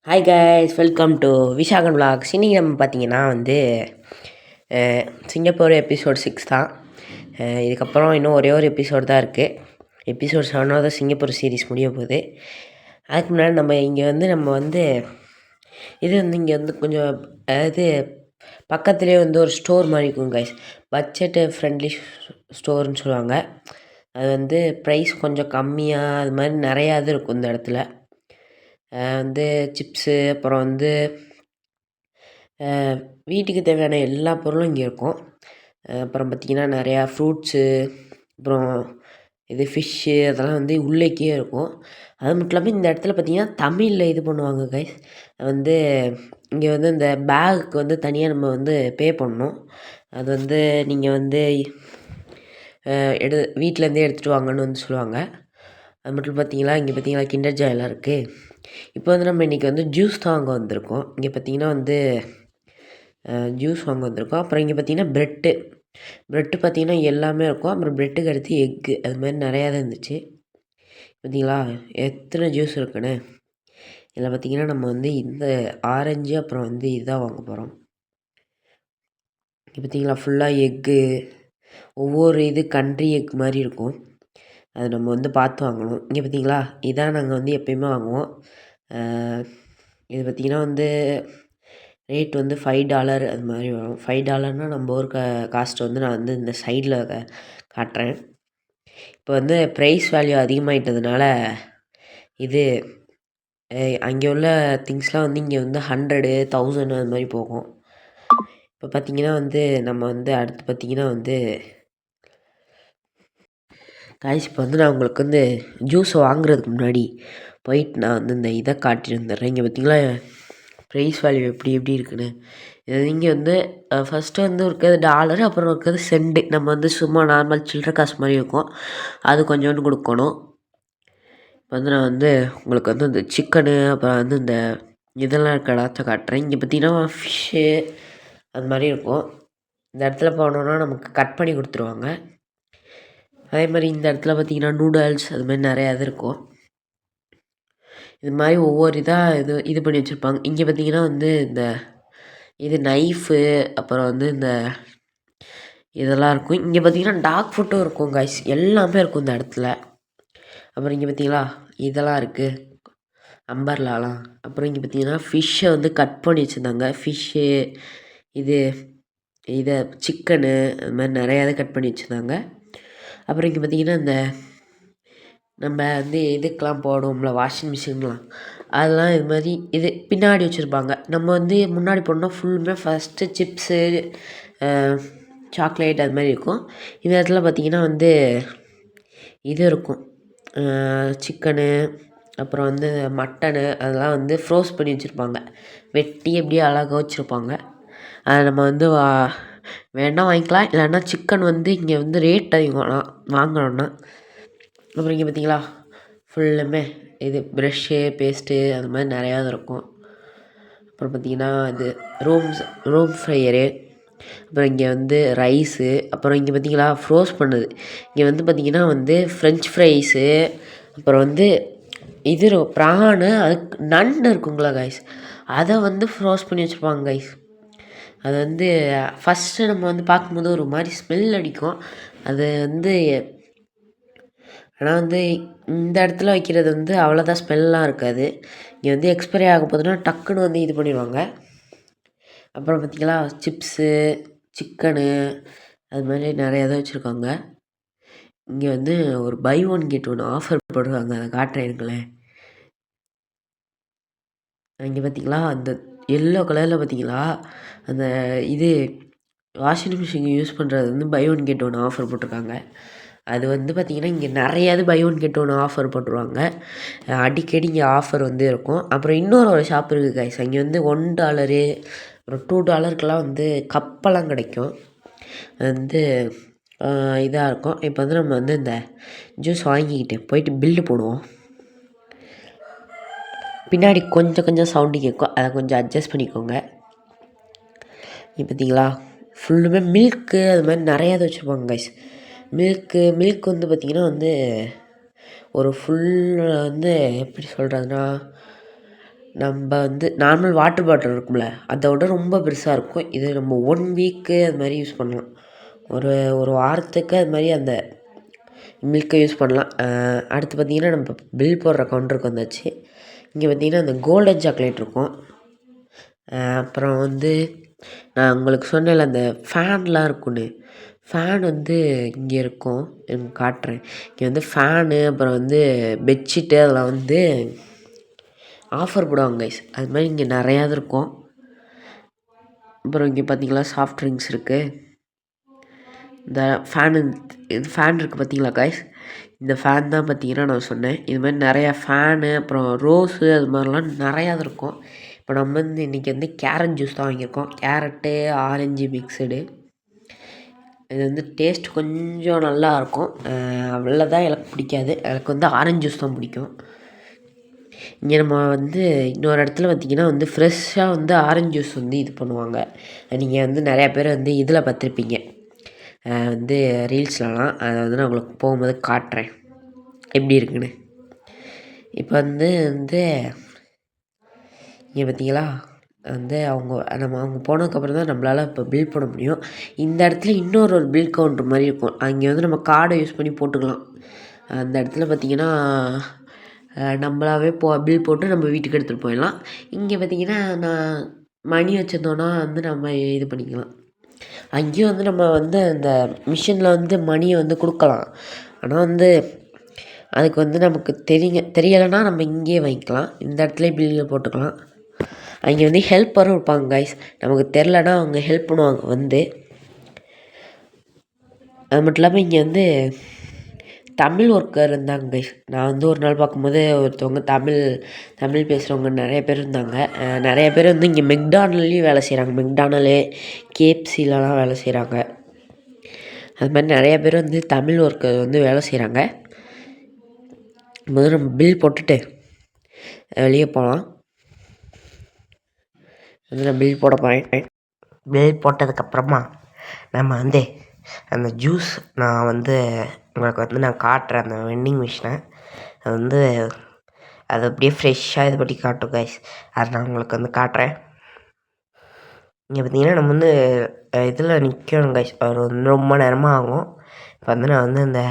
Hi guys, welcome to Vishagan vlogs. இன்றைக்கி நம்ம பார்த்தீங்கன்னா சிங்கப்பூர் எபிசோட் 6 தான். இதுக்கப்புறம் இன்னும் ஒரே ஒரு எபிசோட் தான் இருக்குது. எபிசோட் 7 சிங்கப்பூர் சீரீஸ் முடிய போகுது. அதுக்கு முன்னாடி நம்ம இங்கே கொஞ்சம் அதாவது பக்கத்துலேயே ஒரு ஸ்டோர் மாதிரி இருக்கும் கைஸ். பட்ஜெட்டு ஃப்ரெண்ட்லி ஸ்டோர்னு சொல்லுவாங்க. அது ப்ரைஸ் கொஞ்சம் கம்மியாக அது மாதிரி நிறையா இது இருக்கும் இந்த இடத்துல. சிப்ஸு, அப்புறம் வீட்டுக்கு தேவையான எல்லா பொருளும் இங்கே இருக்கும். அப்புறம் பார்த்திங்கன்னா நிறையா ஃப்ரூட்ஸு, அப்புறம் ஃபிஷ்ஷு அதெல்லாம் உள்ளேக்கே இருக்கும். அது மட்டும் இல்லாமல் இந்த இடத்துல பார்த்திங்கன்னா தமிழில் இது பண்ணுவாங்க கைஸ். இங்கே இந்த பேகுக்கு தனியாக நம்ம பே பண்ணணும். அது நீங்கள் வீட்டிலேருந்தே எடுத்துகிட்டு வாங்கன்னு சொல்லுவாங்க. அது மட்டும் பார்த்தீங்களா, இங்கே பார்த்தீங்களா கிண்டர் ஜாயெல்லாம் இருக்குது. இப்போ நம்ம இன்றைக்கி ஜூஸ் தான் வாங்க வந்திருக்கோம். இங்கே பார்த்தீங்கன்னா ஜூஸ் வாங்க வந்திருக்கோம். அப்புறம் இங்கே பார்த்தீங்கன்னா ப்ரெட்டு பார்த்தீங்கன்னா எல்லாமே இருக்கும். அப்புறம் ப்ரெட்டுக்கு அடுத்து எக்கு அது மாதிரி நிறையா தான் இருந்துச்சு. பார்த்தீங்களா எத்தனை ஜூஸ் இருக்குன்னு. இதில் பார்த்தீங்கன்னா நம்ம இந்த ஆரஞ்சு அப்புறம் இதுதான் வாங்க போகிறோம். இங்கே பார்த்தீங்களா ஃபுல்லாக எக்கு, ஒவ்வொரு கண்ட்ரி எக் மாதிரி இருக்கும். அது நம்ம பார்த்து வாங்கணும். இங்கே பார்த்தீங்களா இதான் நாங்கள் எப்போயுமே வாங்குவோம். இது பார்த்திங்கன்னா ரேட் $5 அது மாதிரி வரும். $5 நம்ம ஊர் காஸ்ட்டு நான் இந்த சைடில் காட்டுறேன். இப்போ ப்ரைஸ் வேல்யூ அதிகமாகிட்டதுனால இது அங்கே உள்ள திங்ஸ்லாம் இங்கே 100, 1000 அது மாதிரி போகும். இப்போ பார்த்திங்கன்னா நம்ம அடுத்து பார்த்திங்கன்னா காய்ஸ் இப்போ நான் உங்களுக்கு ஜூஸை வாங்குறதுக்கு முன்னாடி போயிட்டு நான் இந்த இதை காட்டிட்டு வந்துடுறேன். இங்கே பார்த்திங்களா ப்ரைஸ் வேல்யூ எப்படி இருக்குன்னு. இது இங்கே ஃபஸ்ட்டு இருக்கிறது டாலரு, அப்புறம் இருக்கிறது சென்ட்டு. நம்ம சும்மா நார்மல் சில்லற காசு மாதிரி இருக்கும், அது கொஞ்சோண்டு கொடுக்கணும். இப்போ நான் உங்களுக்கு இந்த சிக்கனு, அப்புறம் இந்த இதெல்லாம் இருக்க இடத்த காட்டுறேன். இங்கே பார்த்திங்கன்னா ஃபிஷ்ஷு அது மாதிரி இருக்கும். இந்த இடத்துல போனோன்னா நமக்கு கட் பண்ணி கொடுத்துருவாங்க. அதே மாதிரி இந்த இடத்துல பார்த்திங்கன்னா நூடுல்ஸ் அது மாதிரி நிறையா இது இருக்கும். இது மாதிரி ஒவ்வொரு இதாக இது பண்ணி வச்சுருப்பாங்க. இங்கே பார்த்திங்கன்னா இந்த நைஃபு, அப்புறம் இந்த இதெல்லாம் இருக்கும். இங்கே பார்த்திங்கன்னா டாக் ஃபுட்டும் இருக்கும் கைஸ், எல்லாமே இருக்கும் இந்த இடத்துல. அப்புறம் இங்கே பார்த்திங்களா இதெல்லாம் இருக்குது, அம்பர்லாலாம். அப்புறம் இங்கே பார்த்திங்கன்னா ஃபிஷ்ஷை கட் பண்ணி வச்சுருந்தாங்க. ஃபிஷ்ஷு, இதை சிக்கனு அது மாதிரி நிறையா கட் பண்ணி வச்சுருந்தாங்க. அப்புறம் இங்கே பார்த்திங்கன்னா நம்ம இதுக்கெலாம் போடுவோம்ல வாஷிங் மிஷின்லாம், அதெல்லாம் இது மாதிரி பின்னாடி வச்சுருப்பாங்க. நம்ம முன்னாடி போனோம்னா ஃபுல்லுமே ஃபஸ்ட்டு சிப்ஸு, சாக்லேட் அது மாதிரி இருக்கும். இந்த இடத்துல பார்த்திங்கன்னா இது இருக்கும், சிக்கனு, அப்புறம் மட்டனு அதெல்லாம் ஃப்ரோஸ் பண்ணி வச்சுருப்பாங்க. வெட்டி எப்படியே அழகாக வச்சுருப்பாங்க. அதை நம்ம வேணால் வாங்கிக்கலாம். இல்லைன்னா சிக்கன் இங்கே ரேட் அதிகம் வாங்கணுன்னா. அப்புறம் இங்கே பார்த்திங்களா ஃபுல்லுமே ப்ரெஷ்ஷு, பேஸ்ட்டு அது மாதிரி நிறையா இருக்கும். அப்புறம் பார்த்திங்கன்னா ரூம் ஃப்ரையரு, அப்புறம் இங்கே ரைஸு, அப்புறம் இங்கே பார்த்திங்களா ஃப்ரோஸ் பண்ணுது. இங்கே பார்த்திங்கன்னா ஃப்ரெஞ்ச் ஃப்ரைஸு, அப்புறம் இது ப்ரானு, அதுக்கு நண்டு இருக்குங்களா கைஸ், அதை ஃப்ரோஸ் பண்ணி வச்சுருப்பாங்க கைஸ். அது ஃபஸ்ட்டு நம்ம பார்க்கும்போது ஒரு மாதிரி ஸ்மெல் அடிக்கும். அது ஆனால் இந்த இடத்துல வைக்கிறது அவ்வளோதான் ஸ்மெல்லாம் இருக்காது. இங்கே எக்ஸ்பைரி ஆக போகுதுன்னா டக்குன்னு இது பண்ணிடுவாங்க. அப்புறம் பார்த்திங்களா சிப்ஸு, சிக்கனு அது மாதிரி நிறையா தான் வச்சுருக்காங்க. இங்கே ஒரு buy one get one offer போடுவாங்க, அதை காட்டுறேன் இருக்குல்ல. இங்கே பார்த்திங்களா அந்த எல்லோ கலரில் பார்த்திங்களா அந்த வாஷிங் மிஷின் யூஸ் பண்ணுறது buy one get one offer போட்டிருக்காங்க. அது பார்த்திங்கன்னா இங்கே நிறையாது buy one get one offer போட்டுருவாங்க. அடிக்கடி இங்கே ஆஃபர் இருக்கும். அப்புறம் இன்னொரு ஷாப் இருக்குது கைஸ், அங்கே $1, அப்புறம் $2 கப்பெல்லாம் கிடைக்கும். அது இதாக இருக்கும். இப்போ நம்ம இந்த ஜூஸ் வாங்கிக்கிட்டு போயிட்டு பில்லு போடுவோம். பின்னாடி கொஞ்சம் சவுண்டு கேட்கும், அதை கொஞ்சம் அட்ஜஸ்ட் பண்ணிக்கோங்க. இப்போ பார்த்திங்களா ஃபுல்லுமே மில்க்கு அது மாதிரி நிறையா வச்சுருப்பாங்க கைஸ். மில்க் பார்த்திங்கன்னா ஒரு ஃபுல் எப்படி சொல்கிறதுனா நம்ம வந்து நார்மல் வாட்டர் பாட்டில் இருக்கும்ல, அதை விட ரொம்ப பெருசாக இருக்கும். இது நம்ம 1 வீக்கு அது மாதிரி யூஸ் பண்ணலாம். ஒரு ஒரு வாரத்துக்கு அது மாதிரி அந்த மில்க்கை யூஸ் பண்ணலாம். அடுத்து பார்த்திங்கன்னா நம்ம பில் போடுற கவுண்டருக்கு வந்தாச்சு. இங்கே பார்த்திங்கன்னா அந்த கோல்டன் சாக்லேட் இருக்கும். அப்புறம் வந்து நான் உங்களுக்கு சொன்னேன்ல அந்த ஃபேன்லாம் இருக்குன்னு, ஃபேன் வந்து இங்கே இருக்கும், காட்டுறேன். இங்கே வந்து ஃபேனு, அப்புறம் வந்து பெட்ஷீட்டு அதெல்லாம் வந்து ஆஃபர் போடுவாங்க கைஸ். அது மாதிரி இங்கே நிறையா இருக்கும். அப்புறம் இங்கே பார்த்தீங்களா சாஃப்ட் ட்ரிங்க்ஸ் இருக்குது. இந்த ஃபேனு, இது ஃபேன் இருக்குது பார்த்தீங்களா கைஸ். இந்த ஃபேன் தான் பார்த்தீங்கன்னா நான் சொன்னேன். இது மாதிரி நிறையா ஃபேனு, அப்புறம் ரோஸு, அது மாதிரிலாம் நிறையா இருக்கும். இப்போ நம்ம வந்து இன்றைக்கி வந்து கேரட் ஜூஸ் தான் வாங்கியிருக்கோம். Carrot orange mixed. இது வந்து டேஸ்ட் கொஞ்சம் நல்லாயிருக்கும். அவ்வளோதான் எனக்கு பிடிக்காது. எனக்கு வந்து ஆரஞ்சு ஜூஸ் தான் பிடிக்கும். இங்கே நம்ம வந்து இன்னொரு இடத்துல பார்த்திங்கன்னா வந்து ஃப்ரெஷ்ஷாக வந்து ஆரஞ்சு ஜூஸ் வந்து இது பண்ணுவாங்க. நீங்கள் வந்து நிறையா பேர் வந்து இதில் பார்த்துருப்பீங்க, வந்து ரீல்ஸ்லலாம். அதை வந்து நான் உங்களுக்கு போகும்போது காட்டுறேன் எப்படி இருக்குன்னு. இப்போ வந்து இங்கே பார்த்தீங்களா வந்து அவங்க போனதுக்கப்புறம் தான் நம்மளால் இப்போ பில் பண்ண முடியும். இந்த இடத்துல இன்னொரு பில் கவுண்டர் மாதிரி இருக்கும். அங்கே வந்து நம்ம கார்டை யூஸ் பண்ணி போட்டுக்கலாம். அந்த இடத்துல பார்த்திங்கன்னா நம்மளாவே பில் போட்டு நம்ம வீட்டுக்கு எடுத்துகிட்டு போயிடலாம். இங்கே பார்த்திங்கன்னா நான் மணி வச்சுருந்தோன்னா வந்து நம்ம இது பண்ணிக்கலாம். அங்கேயும் வந்து நம்ம வந்து அந்த மிஷினில் வந்து மணியை வந்து கொடுக்கலாம். ஆனால் வந்து அதுக்கு வந்து நமக்கு தெரியலைன்னா நம்ம இங்கேயே வாங்கிக்கலாம். இந்த இடத்துல பில்லில் போட்டுக்கலாம். அங்கே வந்து ஹெல்ப்பரும் இருப்பாங்க கைஸ். நமக்கு தெரிலனா அவங்க ஹெல்ப் பண்ணுவாங்க வந்து. அது மட்டும் இல்லாமல் இங்கே வந்து தமிழ் ஒர்க்கர் இருந்தாங்க கைஸ். நான் வந்து ஒரு நாள் பார்க்கும்போது ஒருத்தவங்க தமிழ் பேசுகிறவங்க நிறைய பேர் இருந்தாங்க. நிறைய பேர் வந்து இங்கே மெக்டானல்லையும் வேலை செய்கிறாங்க. மெக்டானலு, கேஎஃப்சிலலாம் வேலை செய்கிறாங்க. அது மாதிரி நிறைய பேர் வந்து தமிழ் ஒர்க்கர் வந்து வேலை செய்கிறாங்க. முதல்ல நம்ம பில் போட்டுட்டு வெளியே போகலாம். வந்து நான் பில் போட போகிறேன். பில் போட்டதுக்கப்புறமா நம்ம வந்து அந்த ஜூஸ் நான் வந்து உங்களுக்கு வந்து நான் காட்டுறேன். அந்த வெண்டிங் மிஷினை அது வந்து அது அப்படியே ஃப்ரெஷ்ஷாக இது பண்ணி காட்டும் கைஸ். அதை நான் உங்களுக்கு வந்து காட்டுறேன். இங்கே பார்த்தீங்கன்னா நம்ம வந்து இதில் நிற்கணும் கைஸ். ஒரு ரொம்ப நேரமாக ஆகும். இப்போ வந்து நான் வந்து இந்த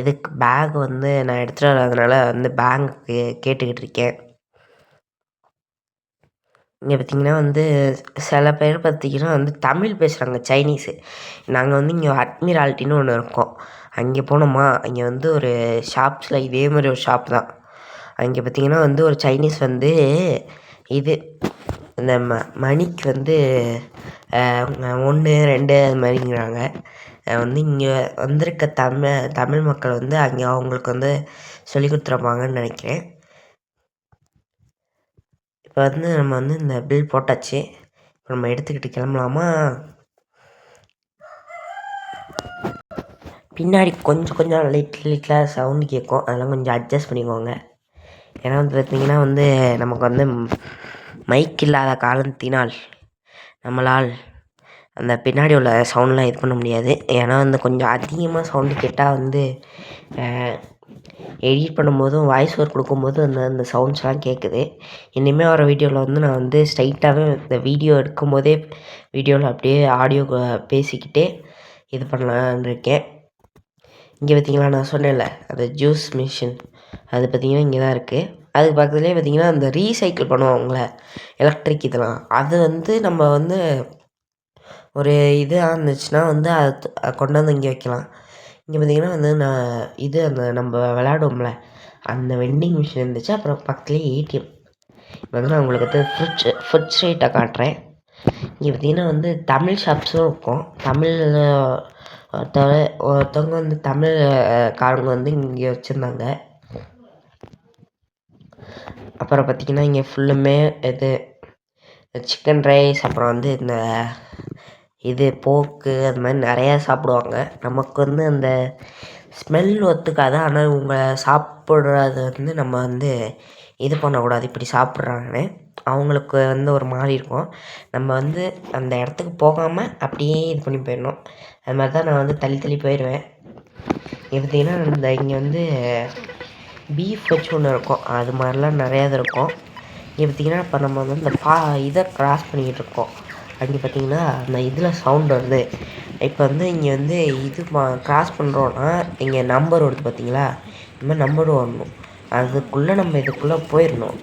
இதுக்கு பேக் வந்து நான் எடுத்துகிட்டு வராதனால வந்து பேங்க்கு கேட்டுக்கிட்டு இருக்கேன். இங்கே பார்த்திங்கன்னா வந்து சில பேர் பார்த்திங்கன்னா வந்து தமிழ் பேசுகிறாங்க, சைனீஸு. நாங்கள் வந்து இங்கே அட்மிரால்ட்டின்னு ஒன்று இருக்கோம். அங்கே போனோமா, அங்கே வந்து ஒரு ஷாப்ஸில் இதே மாதிரி ஒரு ஷாப் தான். அங்கே பார்த்திங்கன்னா வந்து ஒரு சைனீஸ் வந்து இது இந்த மணிக்கு வந்து 1 2 அது மாதிரிங்கிறாங்க. வந்து இங்கே வந்திருக்க தமிழ் மக்கள் வந்து அங்கே அவங்களுக்கு வந்து சொல்லி கொடுத்துருப்பாங்கன்னு நினைக்கிறேன். இப்போ வந்து நம்ம வந்து இந்த பில் போட்டாச்சு. இப்போ நம்ம எடுத்துக்கிட்டு கிளம்பலாமா? பின்னாடி கொஞ்சம் லிட்டிலாக சவுண்டு கேட்கும். அதெல்லாம் கொஞ்சம் அட்ஜஸ்ட் பண்ணிக்கோங்க. ஏன்னா வந்து பார்த்திங்கன்னா வந்து நமக்கு வந்து மைக் இல்லாத காரணத்தினால் நம்மளால் அந்த பின்னாடி உள்ள சவுண்ட்லாம் இது பண்ண முடியாது. ஏன்னா வந்து கொஞ்சம் அதிகமாக சவுண்டு கேட்டால் வந்து எடிட் பண்ணும்போதும் வாய்ஸ் ஓவர் கொடுக்கும்போது அந்த சவுண்ட்ஸ்லாம் கேட்குது. இனிமேல் வர வீடியோவில் வந்து நான் வந்து ஸ்ட்ரைட்டாகவே இந்த வீடியோ எடுக்கும்போதே வீடியோவில் அப்படியே ஆடியோ பேசிக்கிட்டே இது பண்ணலான்னு இருக்கேன். இங்கே பார்த்திங்களா நான் சொன்னேன்ல அந்த ஜூஸ் மிஷின், அது பார்த்திங்கன்னா இங்கே தான் இருக்குது. அதுக்கு பக்கத்துலேயே பார்த்திங்கன்னா அந்த ரீசைக்கிள் பண்ணுவாங்கள எலக்ட்ரிக் இதெல்லாம், அது வந்து நம்ம வந்து ஒரு இதாக இருந்துச்சுன்னா வந்து அதை கொண்டு வந்து இங்கே வைக்கலாம். இங்கே பார்த்திங்கன்னா வந்து அந்த நம்ம விளையாடுவோம்ல அந்த வெண்டிங் மிஷின் இருந்துச்சு. அப்புறம் பக்கத்துலேயே ஏடிஎம். இப்போ வந்து நான் உங்களுக்கு வந்து ஃபுட் ஸ்ட்ரீட்டை காட்டுறேன். இங்கே பார்த்திங்கன்னா வந்து தமிழ் ஷாப்ஸும் இருக்கும். தமிழில் ஒருத்தவங்க வந்து தமிழ்காரங்க வந்து இங்கே வச்சுருந்தாங்க. அப்புறம் பார்த்திங்கன்னா இங்கே ஃபுல்லுமே இது சிக்கன் ரைஸ், அப்புறம் வந்து இது போக்கு, அது மாதிரி நிறையா சாப்பிடுவாங்க. நமக்கு வந்து அந்த ஸ்மெல் ஒத்துக்காது. ஆனால் இவங்க சாப்பிட்றது வந்து நம்ம வந்து இது பண்ணக்கூடாது, இப்படி சாப்பிட்றாங்கன்னு அவங்களுக்கு வந்து ஒரு மாதிரி இருக்கும். நம்ம வந்து அந்த இடத்துக்கு போகாமல் அப்படியே இது பண்ணி போயிடணும். அது மாதிரி தான் நான் வந்து தள்ளி போயிடுவேன். பார்த்திங்கன்னா இங்கே வந்து பீஃப் வச்சு ஒன்று இருக்கும். அது மாதிரிலாம் நிறையா இருக்கும். இங்கே பார்த்திங்கன்னா இப்போ நம்ம வந்து இந்த இதை க்ராஸ் பண்ணிக்கிட்டு இருக்கோம். அங்கே பார்த்திங்கன்னா அந்த இதில் சவுண்ட் வருது. இப்போ வந்து இங்கே வந்து இது க்ராஸ் பண்ணுறோன்னா இங்கே நம்பர் வருது பார்த்திங்களா, இந்த மாதிரி நம்பர் வரணும். அதுக்குள்ளே நம்ம இதுக்குள்ளே போயிடணும்.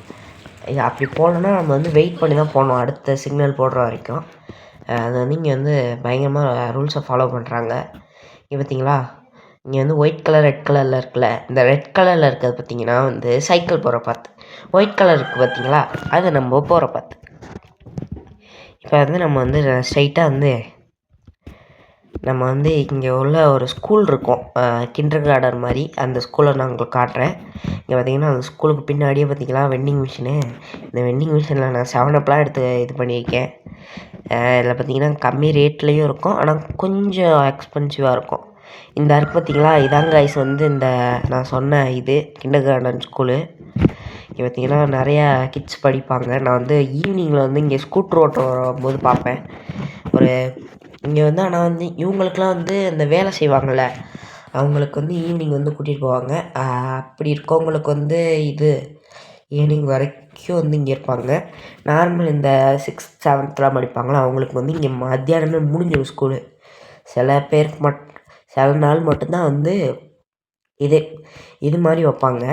அப்படி போகலன்னா நம்ம வந்து வெயிட் பண்ணி தான் போகணும் அடுத்த சிக்னல் போடுற வரைக்கும். அது வந்து இங்கே வந்து பயங்கரமாக ரூல்ஸை ஃபாலோ பண்ணுறாங்க. இங்கே பார்த்தீங்களா, இங்கே வந்து ஒயிட் கலர் ரெட் கலரில் இருக்குல்ல, இந்த ரெட் கலரில் இருக்கிறது பார்த்திங்கன்னா வந்து சைக்கிள் போகிற பாத்து, ஒயிட் கலர் இருக்குது பார்த்தீங்களா அது நம்ம போகிற பாத்து. இப்போ வந்து நம்ம வந்து ஸ்ட்ரைட்டாக வந்து நம்ம வந்து இங்கே உள்ள ஒரு ஸ்கூல் இருக்கும், கிண்டர் கார்டன் மாதிரி. அந்த ஸ்கூலை நான் உங்களுக்கு காட்டுறேன். இங்கே பார்த்தீங்கன்னா அந்த ஸ்கூலுக்கு பின்னாடியே பார்த்தீங்களா வெண்டிங் மிஷினு. இந்த வெண்டிங் மிஷினில் நான் 7 எடுத்து இது பண்ணியிருக்கேன். இதில் பார்த்தீங்கன்னா கம்மி ரேட்லேயும் இருக்கும், ஆனால் கொஞ்சம் எக்ஸ்பென்சிவாக இருக்கும். இந்த இருக்குது பார்த்தீங்களா, இதாங்க கைஸ் வந்து இந்த நான் சொன்ன இது கிண்டர் கார்டன் ஸ்கூலு. இங்கே பார்த்தீங்கன்னா நிறையா கிட்ஸ் படிப்பாங்க. நான் வந்து ஈவினிங்கில் வந்து இங்கே ஸ்கூட்ரு ஓட்ட வரும்போது பார்ப்பேன். இங்கே வந்து ஆனால் வந்து இவங்களுக்குலாம் வந்து இந்த வேலை செய்வாங்கள்ல, அவங்களுக்கு வந்து ஈவினிங் வந்து கூட்டிகிட்டு போவாங்க. அப்படி இருக்கவங்களுக்கு வந்து இது ஈவினிங் வரைக்கும் வந்து இங்கே இருப்பாங்க. நார்மல் இந்த 6th 7thலாம் படிப்பாங்களா, அவங்களுக்கு வந்து இங்கே மத்தியானமே முடிஞ்சிடும் ஸ்கூலு. சில பேருக்கு சில நாள் மட்டும்தான் வந்து இது மாதிரி வைப்பாங்க,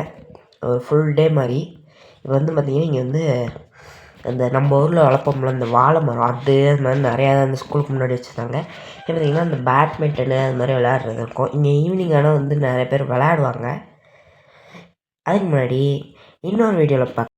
ஒரு ஃபுல் டே மாதிரி. இப்போ வந்து பார்த்திங்கன்னா இங்கே வந்து அந்த நம்ம ஊரில் வளர்ப்போம்ல இந்த வாழை மரம், அது மாதிரி நிறையா அந்த ஸ்கூலுக்கு முன்னாடி வச்சுருந்தாங்க. இப்போ பார்த்திங்கன்னா இந்த பேட்மிண்டனு அது மாதிரி விளையாடுறது இருக்கும். இங்கே ஈவினிங் ஆனால் வந்து நிறைய பேர் விளையாடுவாங்க. அதுக்கு முன்னாடி இன்னொரு வீடியோவில்